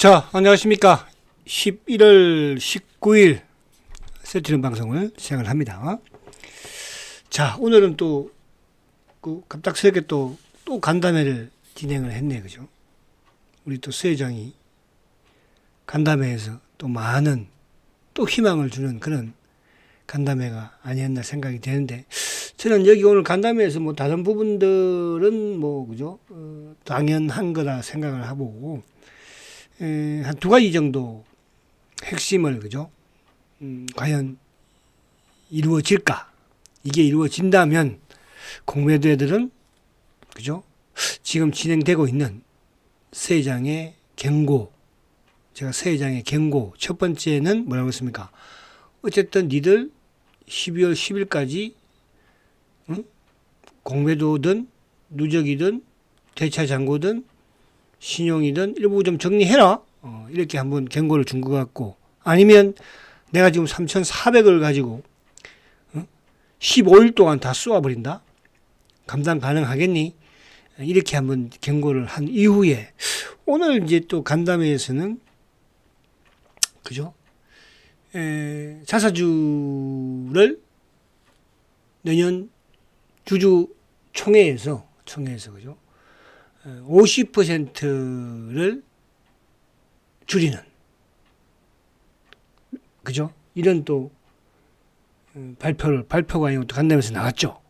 자, 안녕하십니까. 11월 19일 세트룸 방송을 시작을 합니다. 자, 오늘은 또, 갑작스럽게 또 간담회를 진행을 했네, 그죠? 우리 또 수 회장이 간담회에서 또 많은 또 희망을 주는 그런 간담회가 아니었나 생각이 되는데, 저는 여기 오늘 간담회에서 뭐 다른 부분들은 뭐, 그죠? 당연한 거라 생각을 하고, 한 두 가지 정도 핵심을, 그죠? 과연 이루어질까? 이게 이루어진다면 공매도애들은, 그죠? 지금 진행되고 있는 서 회장의 경고, 제가 서 회장의 경고 첫 번째는 뭐라고 했습니까? 어쨌든 니들 12월 10일까지 공매도든 누적이든 대차장고든 신용이든 일부 좀 정리해라. 이렇게 한번 경고를 준 것 같고, 아니면 내가 지금 3,400을 가지고 15일 동안 다 쏘아버린다. 감당 가능하겠니? 이렇게 한번 경고를 한 이후에 오늘 이제 또 간담회에서는, 그죠? 자사주를 내년 주주총회에서 그죠? 50%를 줄이는, 그죠? 이런 또 발표가 아니고 또 간담회에서 나왔죠.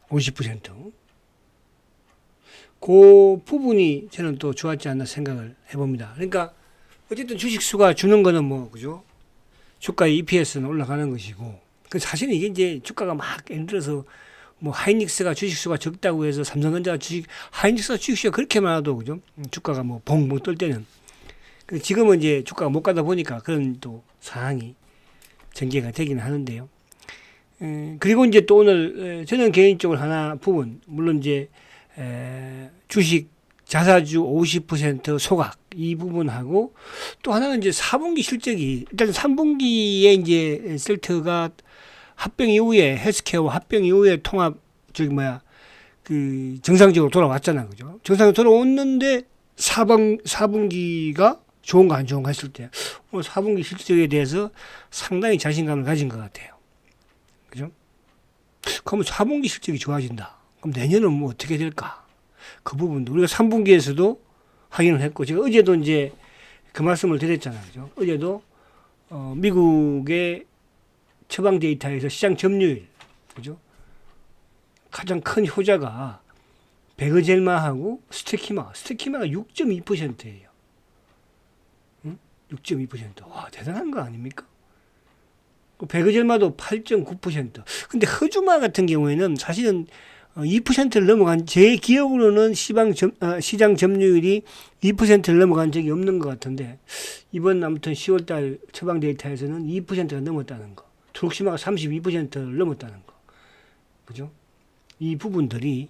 50%. 그 부분이 저는 또 좋았지 않나 생각을 해봅니다. 그러니까 어쨌든 주식수가 주는 거는 뭐, 그죠? 주가의 EPS는 올라가는 것이고, 사실은 이게 이제 주가가 막, 예를 들어서 뭐 하이닉스가 주식수가 적다고 해서 삼성전자가 하이닉스가 주식수가 그렇게 많아도, 그죠? 주가가 뭐 벙벙 뜰 때는. 지금은 이제 주가가 못 가다 보니까 그런 또 상황이 전개가 되기는 하는데요. 그리고 이제 또 오늘 저는 개인적으로 하나 부분, 물론 이제 주식 자사주 50% 소각 이 부분하고, 또 하나는 이제 4분기 실적이, 일단 3분기에 이제 셀트가 합병 이후에 헬스케어 합병 이후에 통합 정상적으로 돌아왔잖아, 그죠? 정상적으로 돌아왔는데 4분기가 좋은가 안 좋은가 했을 때 4분기 실적에 대해서 상당히 자신감을 가진 것 같아요, 그죠? 그러면 4분기 실적이 좋아진다. 그럼 내년은 뭐 어떻게 될까? 그 부분도 우리가 3분기에서도 확인을 했고, 제가 어제도 이제 그 말씀을 드렸잖아요, 그죠? 어제도 미국의 처방 데이터에서 시장 점유율, 그죠? 가장 큰 효자가 베그젤마하고 스테키마가 6.2%예요. 6.2%. 와, 대단한 거 아닙니까? 베그젤마도 8.9%. 근데 허주마 같은 경우에는 사실은 2%를 넘어간, 제 기억으로는 시장 점유율이 2%를 넘어간 적이 없는 것 같은데, 이번 아무튼 10월달 처방 데이터에서는 2%가 넘었다는 거. 트록시마가 32%를 넘었다는 거. 그죠? 이 부분들이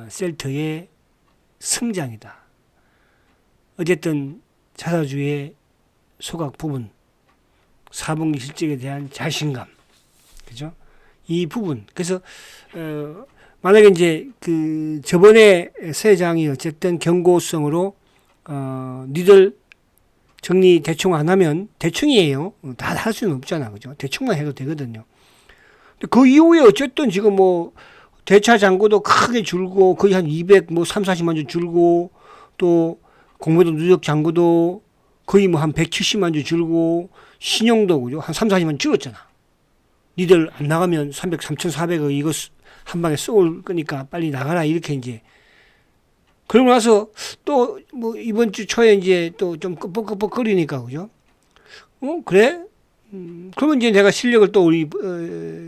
셀트의 성장이다. 어쨌든 자사주의 소각 부분, 4분기 실적에 대한 자신감, 그죠? 이 부분. 그래서 만약에 이제 저번에 서 회장이 어쨌든 경고성으로 니들 정리 대충 안 하면, 대충이에요. 다 할 수는 없잖아, 그죠? 대충만 해도 되거든요. 근데 그 이후에 어쨌든 지금 뭐 대차 잔고도 크게 줄고, 거의 한 40만 주 줄고, 또 공매도 누적 잔고도 거의 뭐 한 170만 주 줄고, 신용도, 그죠? 한 40만 줄었잖아. 니들 안 나가면 3,400억 이거 한 방에 쏠 거니까 빨리 나가라, 이렇게 이제. 그러고 나서 또 뭐 이번 주 초에 이제 또 좀 끄뻑끄뻑거리니까, 그죠? 그래? 그러면 이제 내가 실력을 또 우리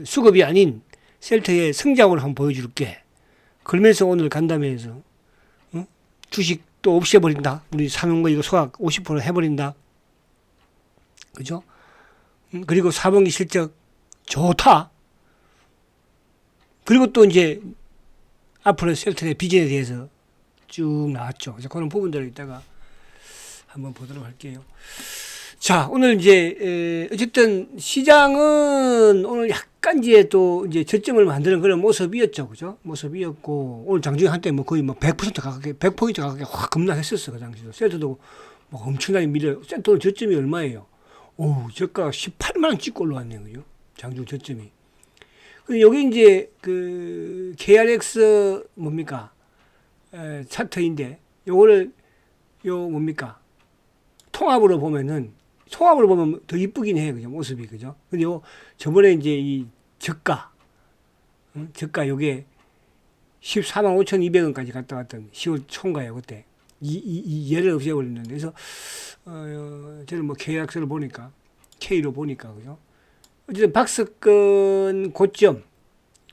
수급이 아닌 셀트의 성장으로 한번 보여줄게. 그러면서 오늘 간담회에서 주식 또 없애버린다. 우리 사는 거 이거 소각 50% 해버린다. 그죠? 그리고 4분기 실적 좋다. 그리고 또 이제 앞으로 셀트의 비전에 대해서 쭉 나왔죠. 그래서 그런 부분들을 이따가 한번 보도록 할게요. 자, 오늘 이제 어쨌든 시장은 오늘 약간 이제 또 이제 저점을 만드는 그런 모습이었죠, 그죠? 모습이었고 오늘 장중에 한때 뭐 거의 뭐 100% 가깝게 100포인트 가깝게 확 급락했었어 그 당시도. 세트도 뭐 엄청나게 밀려. 세트 오늘 저점이 얼마예요? 오, 저가 18만 원 찍고 올라왔네요, 그죠? 장중 저점이. 근데 여기 이제 그 KRX 뭡니까? 차트인데 요거를 요 뭡니까? 통합으로 보면 더 이쁘긴 해요. 그죠? 모습이. 그죠? 근데 저번에 이제 이 저가, 저가 요게 14만 5,200원까지 갔다 왔던 10월 초인가요? 그때. 이 예를 없애버렸는데. 그래서, 저는 뭐 계약서를 보니까, K로 보니까, 그죠? 어쨌든 박스권 고점,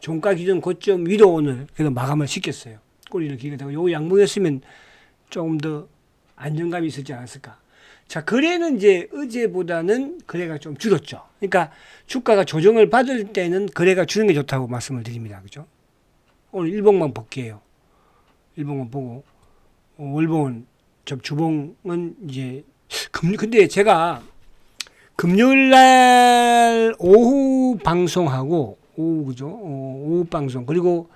종가 기준 고점 위로 오늘 그래서 마감을 시켰어요. 꼬리를 길게 하고 요 양봉이었으면 조금 더 안정감이 있었지 않았을까. 자, 거래는 이제 어제보다는 거래가 좀 줄었죠. 그러니까 주가가 조정을 받을 때는 거래가 주는 게 좋다고 말씀을 드립니다. 그죠? 오늘 일봉만 볼게요. 일봉만 보고, 월봉은, 주봉은 이제, 근데 제가 금요일 날 오후 방송하고, 그죠? 오후 방송, 그리고,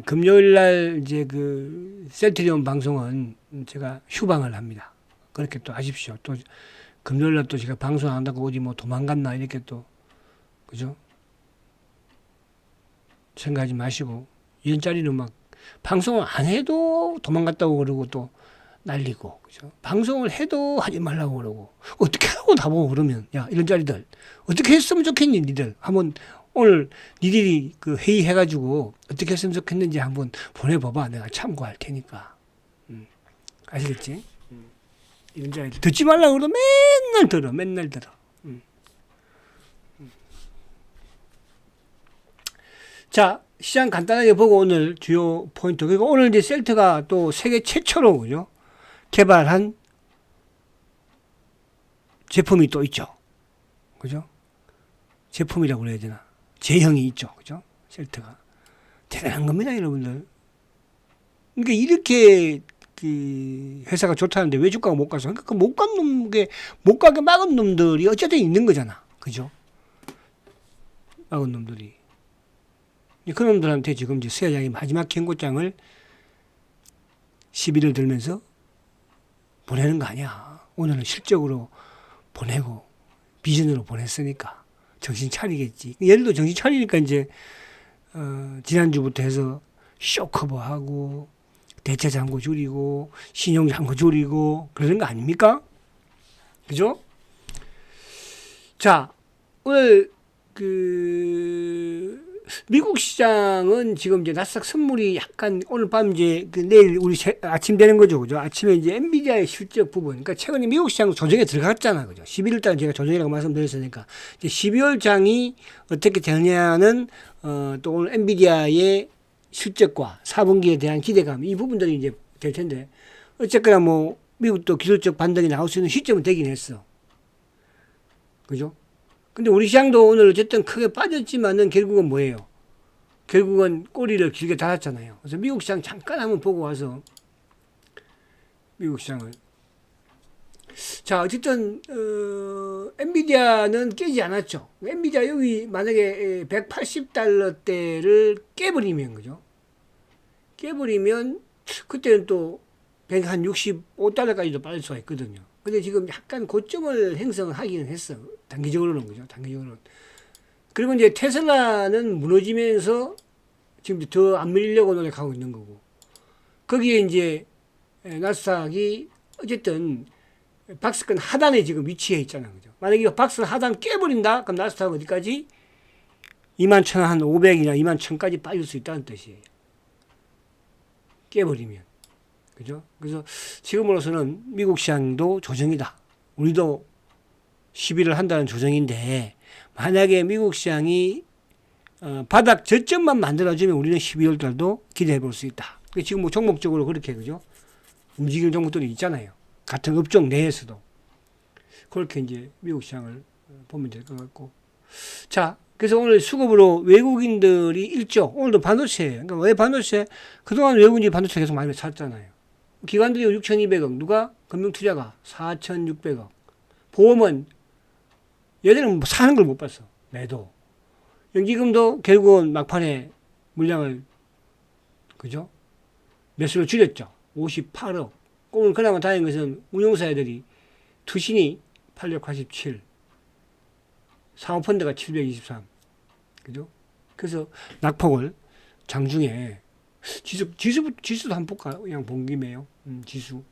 금요일 날 이제 그 셀트리온 방송은 제가 휴방을 합니다. 그렇게 또 하십시오. 또 금요일 날 또 제가 방송 안 한다고 어디 뭐 도망갔나 이렇게 또 그죠? 생각하지 마시고 이런 자리는 막 방송을 안 해도 도망갔다고 그러고 또 날리고 그죠? 방송을 해도 하지 말라고 그러고 어떻게 하고 나보고 그러면 야 이런 자리들 어떻게 했으면 좋겠니 니들 한번 오늘 니들이 그 회의해가지고 어떻게 했으면 좋겠는지 한번 보내봐봐. 내가 참고할 테니까. 아시겠지? 이런 자리들 듣지 말라고 그러면 맨날 들어. 자, 시장 간단하게 보고 오늘 주요 포인트. 그리고 오늘 이제 셀트가 또 세계 최초로, 그죠? 개발한 제품이 또 있죠. 그죠? 제품이라고 그래야 되나? 제형이 있죠. 그죠? 셀트가. 대단한 겁니다, 여러분들. 그러니까 이렇게 그 회사가 좋다는데 왜 주가가 못 가서? 그러니까 못 가게 막은 놈들이 어쨌든 있는 거잖아. 그죠? 막은 놈들이. 그런 놈들한테 지금 이제 세장이 마지막 경고장을 시비를 들면서 보내는 거 아니야. 오늘은 실적으로 보내고 비전으로 보냈으니까 정신 차리겠지. 얘들도 정신 차리니까 이제 지난주부터 해서 쇼커버하고 대체 잔고 줄이고 신용 잔고 줄이고 그러는 거 아닙니까? 그죠? 자, 오늘 미국 시장은 지금 이제 나스닥 선물이 약간 오늘 밤 이제 내일 우리 아침 되는 거죠. 그죠? 아침에 이제 엔비디아의 실적 부분. 그러니까 최근에 미국 시장 조정에 들어갔잖아. 그죠? 11월 달에 제가 조정이라고 말씀드렸으니까. 이제 12월 장이 어떻게 되냐는, 또 오늘 엔비디아의 실적과 4분기에 대한 기대감. 이 부분들이 이제 될 텐데. 어쨌거나 뭐, 미국도 기술적 반등이 나올 수 있는 시점은 되긴 했어. 그죠? 근데 우리 시장도 오늘 어쨌든 크게 빠졌지만은 결국은 뭐예요? 결국은 꼬리를 길게 달았잖아요. 그래서 미국 시장 잠깐 한번 보고 와서 미국 시장을. 자, 어쨌든 엔비디아는 깨지 않았죠. 엔비디아 여기 만약에 180달러대를 깨버리면 그죠? 깨버리면 그때는 또 165달러까지도 빠질 수가 있거든요. 근데 지금 약간 고점을 형성하기는 했어. 단기적으로는 그죠. 단기적으로는. 그리고 이제 테슬라는 무너지면서 지금 더 안 밀리려고 노력하고 있는 거고. 거기에 이제 나스닥이 어쨌든 박스권 하단에 지금 위치해 있잖아. 그죠. 만약에 이 박스 하단 깨버린다? 그럼 나스닥은 어디까지? 21,500이나 21,000까지 빠질 수 있다는 뜻이에요. 깨버리면. 그죠? 그래서 지금으로서는 미국 시장도 조정이다. 우리도 시비를 한다는 조정인데 만약에 미국 시장이 바닥 저점만 만들어주면 우리는 12월 달도 기대해 볼 수 있다. 지금 뭐 종목적으로 그렇게 그죠? 움직이는 종목들이 있잖아요. 같은 업종 내에서도 그렇게 이제 미국 시장을 보면 될 것 같고. 자, 그래서 오늘 수급으로 외국인들이 1조, 오늘도 반도체예요. 그러니까 왜 반도체? 그동안 외국인이 반도체 계속 많이 샀잖아요. 기관들이 6,200억, 누가? 금융투자가 4,600억. 보험은 얘들은 뭐 사는 걸 못 봤어. 매도. 연기금도 결국은 막판에 물량을, 그죠? 매수를 줄였죠. 58억. 오늘 그나마 다행인 것은 운용사 애들이 투신이 887, 사모펀드가 723. 그죠? 그래서 낙폭을 장중에 지수도 한번 볼까요? 그냥 본 김에요. 지수.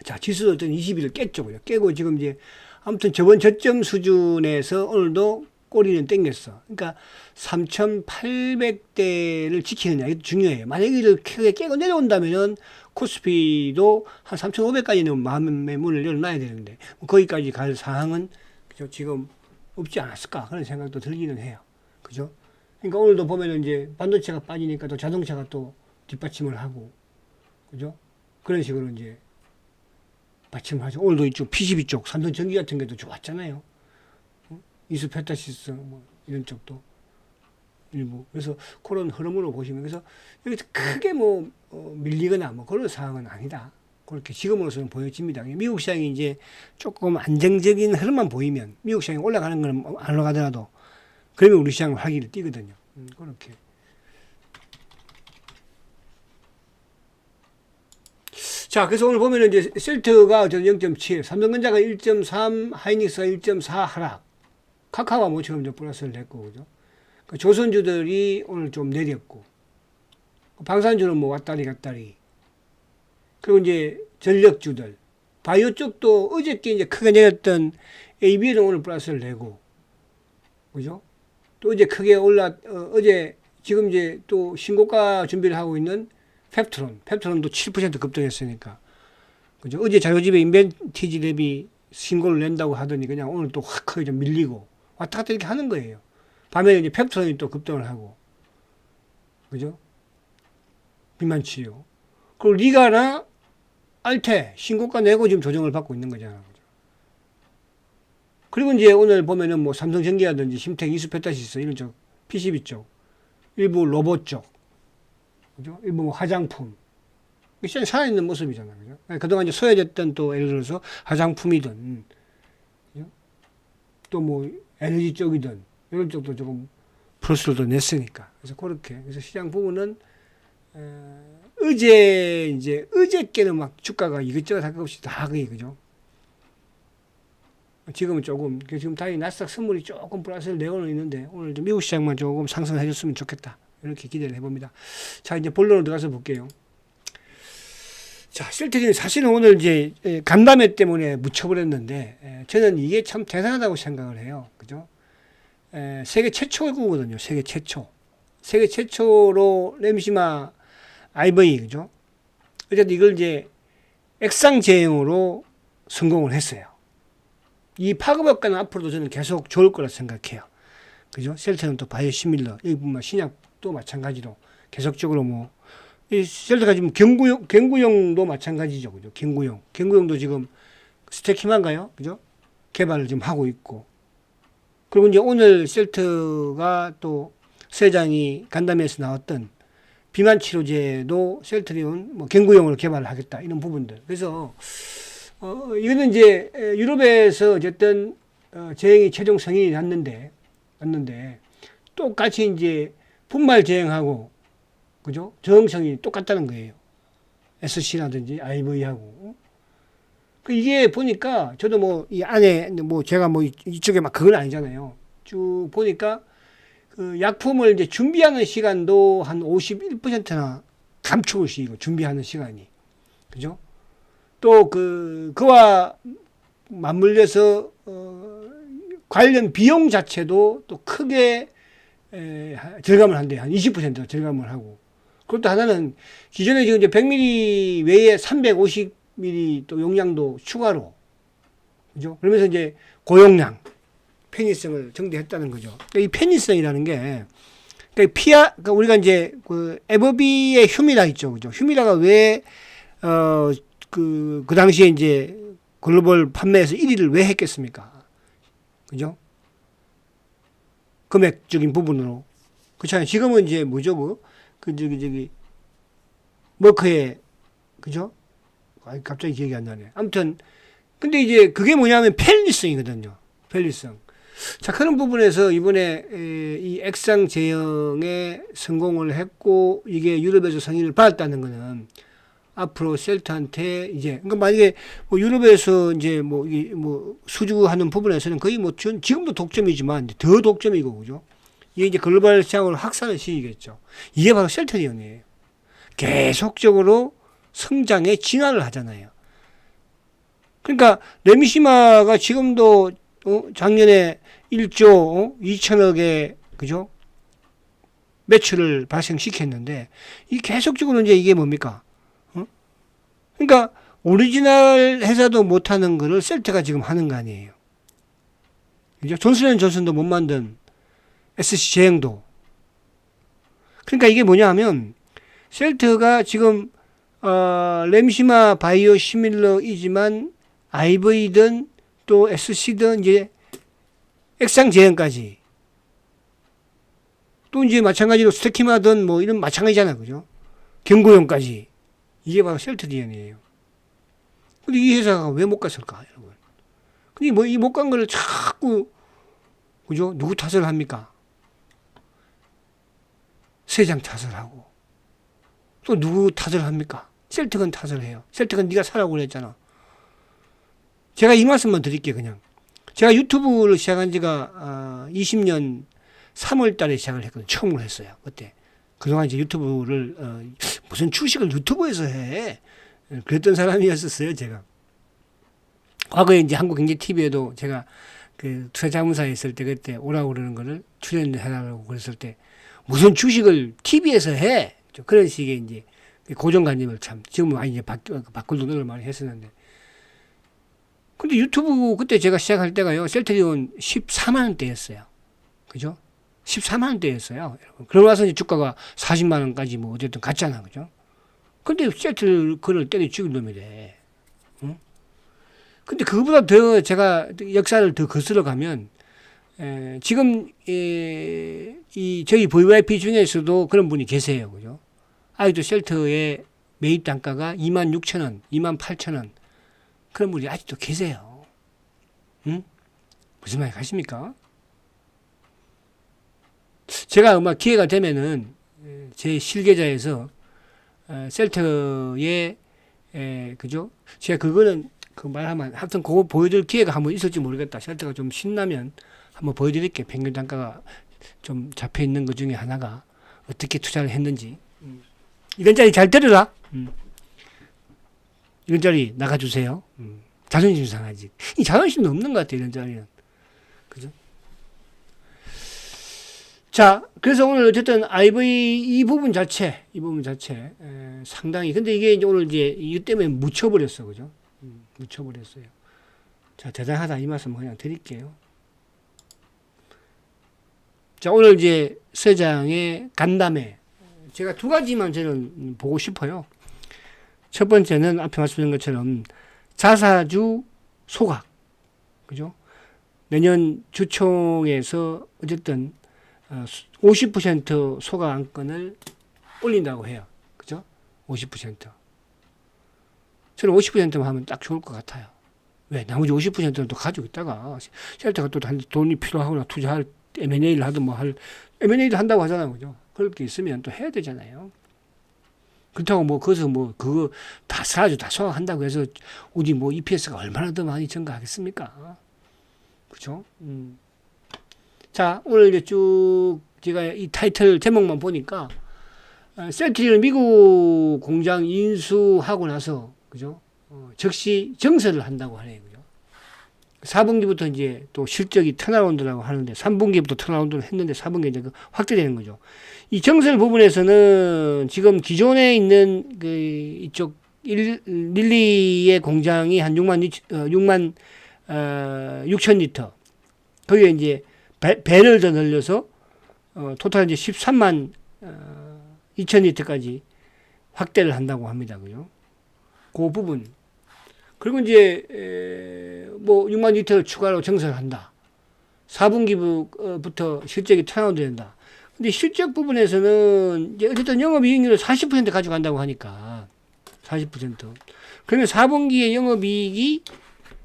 자, 지수도 어떤 20일을 깼죠. 그죠? 깨고 지금 이제 아무튼 저번 저점 수준에서 오늘도 꼬리는 땡겼어. 그러니까 3,800대를 지키느냐, 이게 중요해요. 만약에 이를 크게 깨고 내려온다면은 코스피도 한 3,500까지는 마음의 문을 열어놔야 되는데, 거기까지 갈 사항은, 그죠? 지금 없지 않았을까? 그런 생각도 들기는 해요. 그죠? 그러니까 오늘도 보면은 이제 반도체가 빠지니까 또 자동차가 또 뒷받침을 하고, 그죠? 그런 식으로 이제 받침을 하죠. 오늘도 이쪽 PCB 쪽, 삼성전기 같은 게도 좋았잖아요. 이수페타시스 뭐 이런 쪽도 일부. 그래서 그런 흐름으로 보시면, 그래서 여기서 크게 뭐 밀리거나 뭐 그런 상황은 아니다. 그렇게 지금으로서는 보여집니다. 미국 시장이 이제 조금 안정적인 흐름만 보이면, 미국 시장이 올라가는 건 안 올라가더라도 그러면 우리 시장은 활기를 띠거든요. 그렇게. 자, 그래서 오늘 보면은 이제 셀트가 0.7, 삼성전자가 1.3, 하이닉스가 1.4 하락, 카카오가 모처럼 플러스를 냈고, 그죠? 그 조선주들이 오늘 좀 내렸고, 방산주는 뭐 왔다리 갔다리. 그리고 이제 전력주들, 바이오 쪽도 어저께 이제 크게 내렸던 AB는 오늘 플러스를 내고, 그죠? 또 어제 크게 어제 지금 이제 또 신고가 준비를 하고 있는 펩트론도 7% 급등했으니까, 그죠? 어제 자료집에 인벤티지 대비 신고를 낸다고 하더니 그냥 오늘 또 확 크게 좀 밀리고 왔다 갔다 이렇게 하는 거예요. 밤에 이제 펩트론이 또 급등을 하고, 그죠? 비만치료. 그리고 리가나 알테 신고가 내고 지금 조정을 받고 있는 거잖아. 그죠? 그리고 이제 오늘 보면은 뭐 삼성전기라든지 심텍, 이수페타시스 이런 쪽, PCB 쪽, 일부 로봇 쪽, 그죠? 일부 뭐 화장품. 시장이 살아있는 모습이잖아요. 그죠? 그동안 이제 소외됐던 또 예를 들어서 화장품이든, 또 뭐 에너지 쪽이든, 이런 쪽도 조금 플러스를 더 냈으니까. 그래서 그렇게. 그래서 시장 부분은, 어제께는 막 주가가 이것저것 할 것 없이 다 그게, 그죠? 지금은 조금, 지금 다행히 나스닥 선물이 조금 플러스를 내고는 있는데, 오늘 좀 미국 시장만 조금 상승해줬으면 좋겠다. 이렇게 기대를 해봅니다. 자, 이제 본론으로 들어가서 볼게요. 자, 셀트리는 사실은 오늘 이제 간담회 때문에 묻혀버렸는데, 저는 이게 참 대단하다고 생각을 해요. 그죠? 세계 최초거든요. 세계 최초. 세계 최초로 램시마 IV, 그죠? 어쨌든 이걸 이제 액상 제형으로 성공을 했어요. 이 파급효과는 앞으로도 저는 계속 좋을 거라 생각해요. 그죠? 셀트는 또 바이오시밀러, 여기뿐만 신약도 마찬가지로 계속적으로 뭐, 이 셀트가 지금 경구용도 마찬가지죠. 그죠? 경구용도 지금 스테키만가요? 그죠? 개발을 지금 하고 있고. 그리고 이제 오늘 셀트가 또 세장이 간담회에서 나왔던 비만 치료제도 셀트리온 뭐 경구용으로 개발을 하겠다. 이런 부분들. 그래서, 이거는 이제 유럽에서 어쨌든, 제형이 최종 승인이 났는데, 똑같이 이제 분말 제형하고, 그죠? 저항성이 똑같다는 거예요. SC라든지 IV하고. 이게 보니까, 저도 뭐, 이 안에, 뭐, 제가 뭐, 이쪽에 막 그건 아니잖아요. 쭉 보니까, 그 약품을 이제 준비하는 시간도 한 51%나 감축을 시키고, 준비하는 시간이. 그죠? 또 그와 맞물려서, 관련 비용 자체도 또 크게, 절감을 한대요. 한 20% 절감을 하고. 그것도 하나는 기존에 지금 이제 100ml 외에 350ml 또 용량도 추가로, 그죠? 그러면서 이제 고용량, 편의성을 정대했다는 거죠. 그러니까 이 편의성이라는 게, 그러니까 우리가 이제 그 에버비의 휴미라 있죠, 그죠? 휴미라가 왜 그 당시에 이제 글로벌 판매에서 1위를 왜 했겠습니까? 그죠? 금액적인 부분으로. 그렇잖아요. 지금은 이제 뭐죠, 머크의, 그죠? 갑자기 기억이 안 나네. 아무튼, 근데 이제 그게 뭐냐면 편리성이거든요. 편리성. 자, 그런 부분에서 이번에 이 액상 제형에 성공을 했고 이게 유럽에서 승인을 받았다는 거는 앞으로 셀트한테 이제 그러니까 만약에 뭐 유럽에서 이제 뭐 수주하는 부분에서는 거의 뭐 지금도 독점이지만 더 독점이고 그죠? 이게 이제 글로벌 시장으로 확산을 시키겠죠. 이게 바로 셀트리온이에요. 계속적으로 성장에 진화를 하잖아요. 그러니까 레미시마가 지금도 작년에 1조 2천억의 그죠? 매출을 발생시켰는데 이 계속적으로 이제 이게 뭡니까? 그러니까 오리지널 회사도 못하는 거를 셀트가 지금 하는 거 아니에요. 그죠? 존슨앤존슨도 못 만든 SC 제형도. 그러니까 이게 뭐냐 하면 셀트가 지금 램시마 바이오 시밀러이지만 IV든 또 SC든 이제 액상 제형까지 또 이제 마찬가지로 스테키마든 뭐 이런 마찬가지잖아요. 그죠? 경구용까지. 이게 바로 셀트리온이에요. 근데 이 회사가 왜 못 갔을까, 여러분? 근데 뭐 이 못 간 거를 자꾸, 그죠? 누구 탓을 합니까? 세장 탓을 하고. 또 누구 탓을 합니까? 셀트건 탓을 해요. 셀트건 네가 사라고 그랬잖아. 제가 이 말씀만 드릴게요, 그냥. 제가 유튜브를 시작한 지가 20년 3월 달에 시작을 했거든요. 처음으로 했어요. 그때. 그동안 이제 유튜브를 무슨 주식을 유튜브에서 해. 그랬던 사람이었었어요, 제가. 과거에 이제 한국경제TV에도 제가 그 투자자문사에 있을 때 그때 오라고 그러는 거를 출연해달라고 그랬을 때 무슨 주식을 TV에서 해. 그런 식의 이제 고정관념을 참 지금은 많이 이제 바꿀 노력을 많이 했었는데. 근데 유튜브 그때 제가 시작할 때가요, 셀트리온 14만 원대였어요. 그죠? 14만 원대였어요. 여러분. 그러고 나서 이제 주가가 40만 원까지 뭐 어쨌든 갔잖아. 그죠? 근데 셀트 그걸 때려 죽일 놈이 돼. 응? 근데 그거보다 더 제가 역사를 더 거슬러 가면, 지금, 이 저희 VVIP 중에서도 그런 분이 계세요. 그죠? 아직도 셀트의 매입 단가가 26,000원, 28,000원. 그런 분이 아직도 계세요. 응? 무슨 말이 가십니까? 제가 아마 기회가 되면은 제 실계좌에서 셀트의 그죠? 제가 그거는 그 말하면 하여튼 그거 보여줄 기회가 한번 있을지 모르겠다. 셀트가 좀 신나면 한번 보여드릴게요. 평균 단가가 좀 잡혀 있는 것 중에 하나가 어떻게 투자를 했는지. 이런 자리 잘 들으라. 이런 자리 나가주세요. 자존심 상하지. 이 자존심도 없는 것 같아요. 이런 자리는. 그죠? 자, 그래서 오늘 어쨌든 IV 이 부분 자체 상당히 근데 이게 이제 오늘 이제 이 때문에 묻혀버렸어, 그죠? 묻혀버렸어요. 자, 대단하다 이 말씀 그냥 드릴게요. 자, 오늘 이제 서장의 간담회 제가 두 가지만 저는 보고 싶어요. 첫 번째는 앞에 말씀드린 것처럼 자사주 소각, 그죠? 내년 주총에서 어쨌든 50% 소각 안건을 올린다고 해요. 그죠? 50%. 저는 50%만 하면 딱 좋을 것 같아요. 왜? 나머지 50%는 또 가지고 있다가 셀트가 또 돈이 필요하거나 투자할 M&A를 하든 뭐 M&A도 한다고 하잖아요. 그죠? 그럴 게 있으면 또 해야 되잖아요. 그렇다고 뭐 거기서 뭐 그거 다 사주 다 소각한다고 해서 우리 뭐 EPS가 얼마나 더 많이 증가하겠습니까? 그죠? 자, 오늘 이제 쭉 제가 이 타이틀 제목만 보니까 셀트리온 미국 공장 인수하고 나서 그죠? 즉시 정설을 한다고 하네요. 그죠? 4분기부터 이제 또 실적이 턴어라운드라고 하는데 3분기부터 턴어라운드를 했는데 4분기 이제 확대되는 거죠. 이 정설 부분에서는 지금 기존에 있는 그 이쪽 릴리의 공장이 한 6만 6천 리터. 거기에 이제 배를 더 늘려서 토탈 이제 13만 2천 리터까지 확대를 한다고 합니다. 그죠? 그 부분. 그리고 이제 뭐 6만 리터를 추가로 정설한다. 4분기부터 실적이 턴어라운드 된다. 근데 실적 부분에서는 이제 어쨌든 영업이익률을 40% 가져간다고 하니까 40%. 그러면 4분기의 영업이익이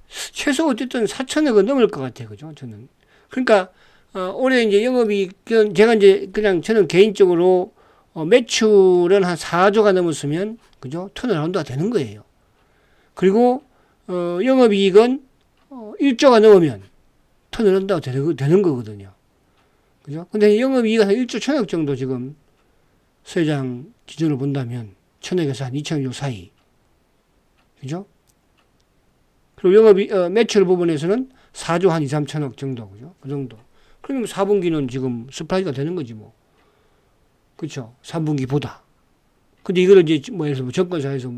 최소 어쨌든 4천억은 넘을 것 같아요. 그죠? 저는. 그러니까, 올해 이제 영업이, 제가 이제 그냥 저는 개인적으로, 매출은 한 4조가 넘었으면, 그죠? 턴어라운드가 되는 거예요. 그리고, 영업이익은, 1조가 넘으면 턴어라운드가 되는 거거든요. 그죠? 근데 영업이익은 한 1조 1천억 정도 지금 세장 기준으로 본다면, 1천억에서 한 2천억 사이. 그죠? 그리고 매출 부분에서는 4조 한 2, 3천억 정도, 그죠? 그 정도. 그러면 4분기는 지금 서프라이즈가 되는 거지, 뭐. 그쵸? 3분기보다. 근데 이거를 이제, 뭐, 예를 들어, 정권사에서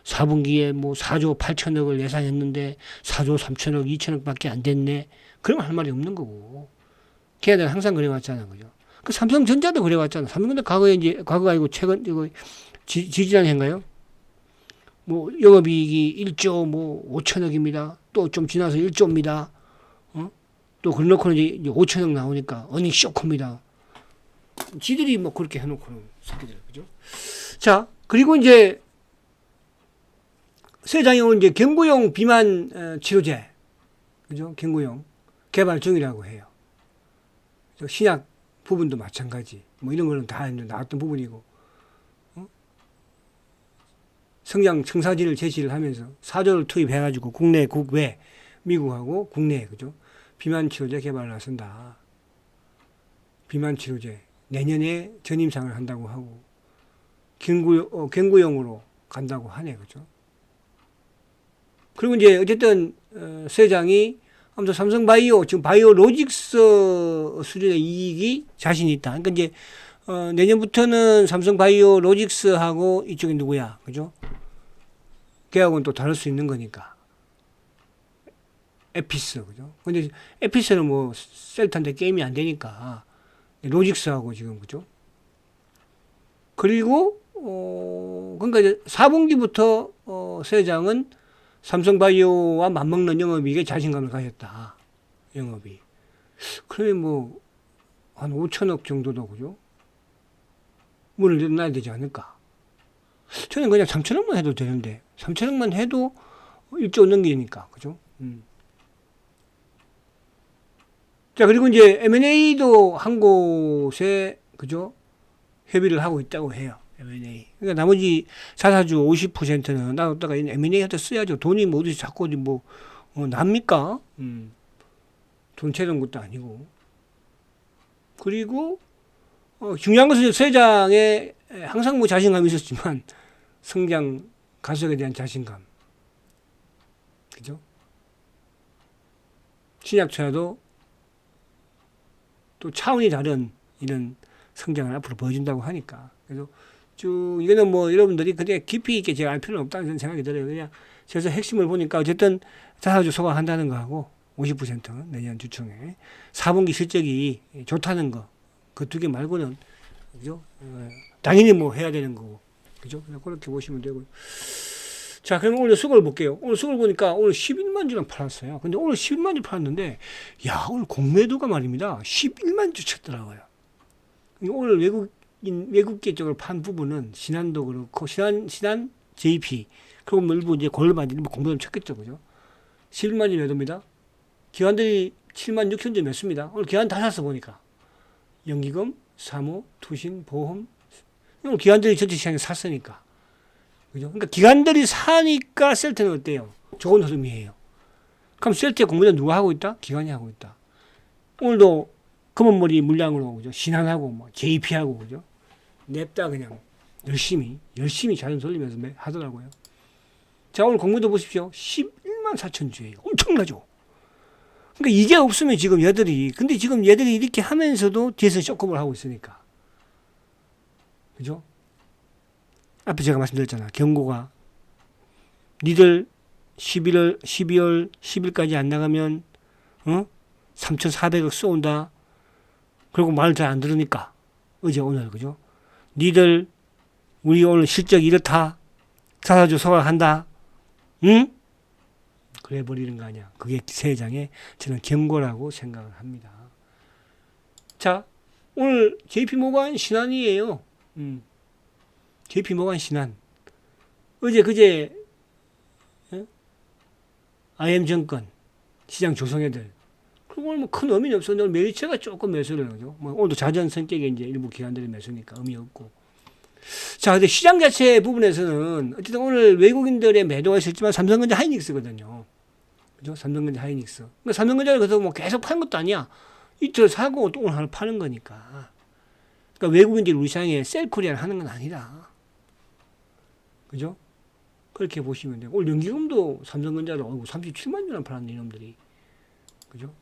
4분기에 4조 8천억을 예상했는데, 4조 3천억, 2천억 밖에 안 됐네. 그러면 할 말이 없는 거고. 걔네들 항상 그래왔잖아, 그죠? 그 삼성전자도 그래왔잖아. 삼성전자 과거에 이제, 과거가 아니고 최근, 이거, 지지난해인가요? 영업이익이 1조 5천억입니다. 또 좀 지나서 1조입니다. 또 그래놓고는 이제 5천억 나오니까 어닝 쇼크입니다. 지들이 그렇게 해놓고는 새끼들, 그죠? 자, 그리고 이제 세장에 온 이제 경구용 비만 치료제, 그죠? 경구용 개발 중이라고 해요. 신약 부분도 마찬가지. 이런 거는 다 나왔던 부분이고. 성장 청사진을 제시를 하면서 4조를 투입해가지고 국내, 국외, 미국하고 국내, 그죠? 비만 치료제 개발을 나선다. 비만 치료제. 내년에 전임상을 한다고 하고, 경구용으로 간다고 하네, 그죠? 그리고 이제 어쨌든, 세장이 아무튼 삼성바이오, 지금 바이오로직스 수준의 이익이 자신이 있다. 그러니까 이제, 내년부터는 삼성바이오 로직스하고 이쪽이 누구야, 그죠? 걔하고는 또 다를 수 있는 거니까. 에피스, 그죠? 근데 에피스는 셀트한테 게임이 안 되니까. 로직스하고 지금, 그죠? 그리고, 그러니까 이제 4분기부터, 세장은 삼성바이오와 맞먹는 영업이익에 자신감을 가졌다. 영업이. 그러면 한 5천억 정도도, 그죠? 문을 놔야 되지 않을까. 저는 그냥 3천억만 해도 되는데, 3천억만 해도 1조 넘기니까, 그죠? 자, 그리고 이제 M&A도 한 곳에, 그죠? 협의를 하고 있다고 해요. M&A. 그러니까 나머지 자사주 50%는 놔뒀다가 M&A한테 써야죠. 돈이 어디서 자꾸 납니까? 돈 채는 것도 아니고. 그리고, 중요한 것은 세장에 항상 자신감이 있었지만, 성장 가속에 대한 자신감. 그죠? 신약처라도 또 차원이 다른 이런 성장을 앞으로 보여준다고 하니까. 그래서 이거는 여러분들이 그냥 깊이 있게 제가 알 필요는 없다는 생각이 들어요. 그냥 그래서 핵심을 보니까 어쨌든 자사주 소각한다는 거하고 50% 내년 주중에 4분기 실적이 좋다는 거. 그 두 개 말고는, 그죠? 당연히 해야 되는 거고. 그죠? 그냥 그렇게 보시면 되고요. 자, 그럼 오늘 수급을 볼게요. 오늘 수급을 보니까 오늘 11만 주랑 팔았어요. 근데 오늘 11만 주 팔았는데, 오늘 공매도가 말입니다. 11만 주 쳤더라고요. 오늘 외국계 쪽으로 판 부분은 신한도 그렇고, 신한 JP, 그리고 일부 이제 골반지 공매도 쳤겠죠. 그죠? 11만 주 매도입니다. 기관들이 7만 6천 주 냈습니다. 오늘 기관 다 샀어 보니까. 연기금, 사무, 투신, 보험. 오늘 기관들이 전체 시장에 샀으니까. 그죠? 그러니까 기관들이 사니까 셀트는 어때요? 좋은 흐름이에요. 그럼 셀트의 공매도 누가 하고 있다? 기관이 하고 있다. 오늘도 검은머리 물량으로, 그죠? 신한하고 JP하고, 그죠? 냅다 그냥 열심히 자연 돌리면서 하더라고요. 자, 오늘 공매도 보십시오. 11만 4천 주예요. 엄청나죠? 그러니까 이게 없으면 지금 근데 지금 얘들이 이렇게 하면서도 뒤에서 쇼크업을 하고 있으니까. 그죠? 앞에 제가 말씀드렸잖아. 경고가. 니들 12월 10일까지 안 나가면, 3,400억 쏘온다. 그리고 말을 잘 안 들으니까. 어제, 오늘, 그죠? 니들, 우리 오늘 실적이 이렇다. 자사주 소각한다. 응? 그래 버리는 거 아니야. 그게 세장의 저는 경고라고 생각을 합니다. 자, 오늘 JP모간 신한이에요. JP모간 신한. 어제 그제 IM증권, 시장 조성애들. 그리고 오늘 뭐 큰 의미는 없었는데 오늘 메리츠가 조금 매수를 하죠. 뭐 오늘도 자전 성격의 이제 일부 기관들의 매수니까 의미 없고. 자, 근데 시장 자체 부분에서는 어쨌든 오늘 외국인들의 매도가 있었지만 삼성전자 하이닉스거든요. 그죠? 삼성전자 하이닉스. 그러니까 삼성전자를 그래서 뭐 계속 파는 것도 아니야. 이틀 사고 또 오늘 하나 파는 거니까. 그러니까 외국인들이 우리 시장에 셀코리아를 하는 건 아니다. 그죠? 그렇게 보시면 돼요. 오늘 연기금도 삼성전자를 37만 주나 팔았네, 이놈들이. 그죠?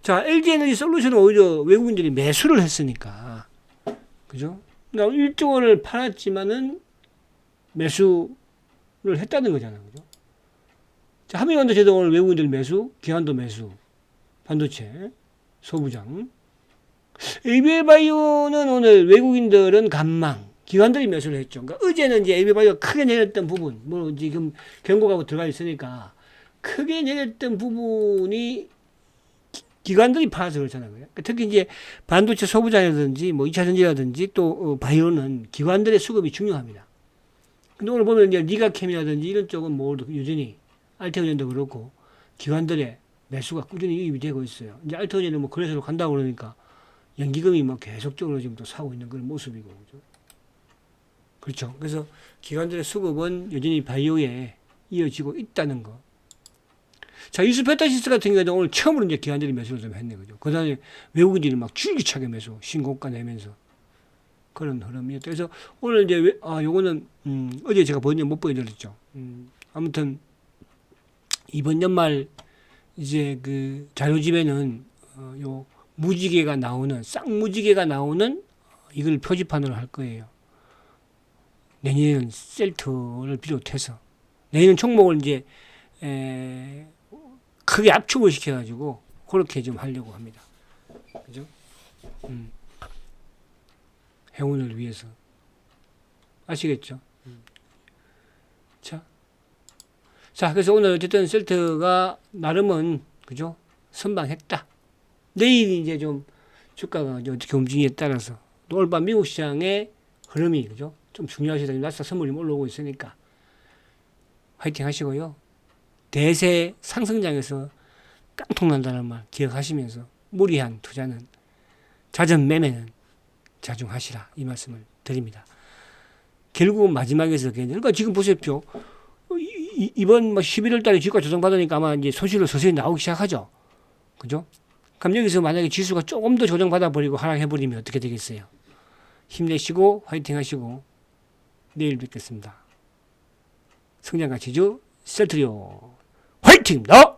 자, LG에너지 솔루션은 오히려 외국인들이 매수를 했으니까. 그죠? 그러니까 1조 원을 팔았지만은 매수를 했다는 거잖아요. 그죠? 자, 한미반도체도 오늘 외국인들 매수, 기관도 매수, 반도체, 소부장. ABL바이오는 오늘 외국인들은 감망, 기관들이 매수를 했죠. 그러니까 어제는 이제 ABL바이오가 크게 내렸던 부분, 뭐 지금 경고가 들어가 있으니까 크게 내렸던 부분이 기관들이 팔아서 그렇잖아요. 그러니까 특히 이제 반도체 소부장이라든지 뭐 2차 전지라든지 또 바이오는 기관들의 수급이 중요합니다. 근데 오늘 보면 이제 리가캠이라든지 이런 쪽은 뭐 여전히 알테오젠도 그렇고 기관들의 매수가 꾸준히 유입이 되고 있어요. 이제 알테오젠은 뭐 거래소로 간다고 그러니까 연기금이 뭐 계속적으로 지금 또 사고 있는 그런 모습이고, 그죠? 그렇죠. 그래서 기관들의 수급은 여전히 바이오에 이어지고 있다는 거. 자, 이수페타시스 같은 경우에는 오늘 처음으로 이제 기관들이 매수를 좀 했네, 그죠? 그 다음에 외국인들이 막 줄기차게 매수, 신고가 내면서 그런 흐름이었다. 그래서 오늘 이제, 요거는, 어제 제가 못 보여드렸죠. 아무튼, 이번 연말 이제 그 자료집에는, 요 무지개가 나오는, 쌍무지개가 나오는 이걸 표지판으로 할 거예요. 내년에는 셀트를 비롯해서. 내년 종목을 이제, 크게 압축을 시켜가지고 그렇게 좀 하려고 합니다. 그죠? 행운을 위해서. 아시겠죠? 자, 그래서 오늘 어쨌든 셀트가 나름은, 그죠? 선방했다. 내일 이제 좀 주가가 어떻게 움직이냐에 따라서 또 오늘 밤 미국 시장의 흐름이, 그죠? 좀 중요하시다. 나스닥 선물이 올라오고 있으니까 화이팅 하시고요. 대세 상승장에서 깡통 난다는 말 기억하시면서 무리한 투자는 자전 매매는 자중하시라 이 말씀을 드립니다. 결국은 마지막에서 그러니까 지금 보십시오. 이번 11월 달에 주가 조정받으니까 아마 이제 소식을 서서히 나오기 시작하죠. 그죠? 그럼 여기서 만약에 지수가 조금 더 조정받아 버리고 하락해 버리면 어떻게 되겠어요? 힘내시고 화이팅 하시고 내일 뵙겠습니다. 성장가치주 셀트리오 화이팅입니다.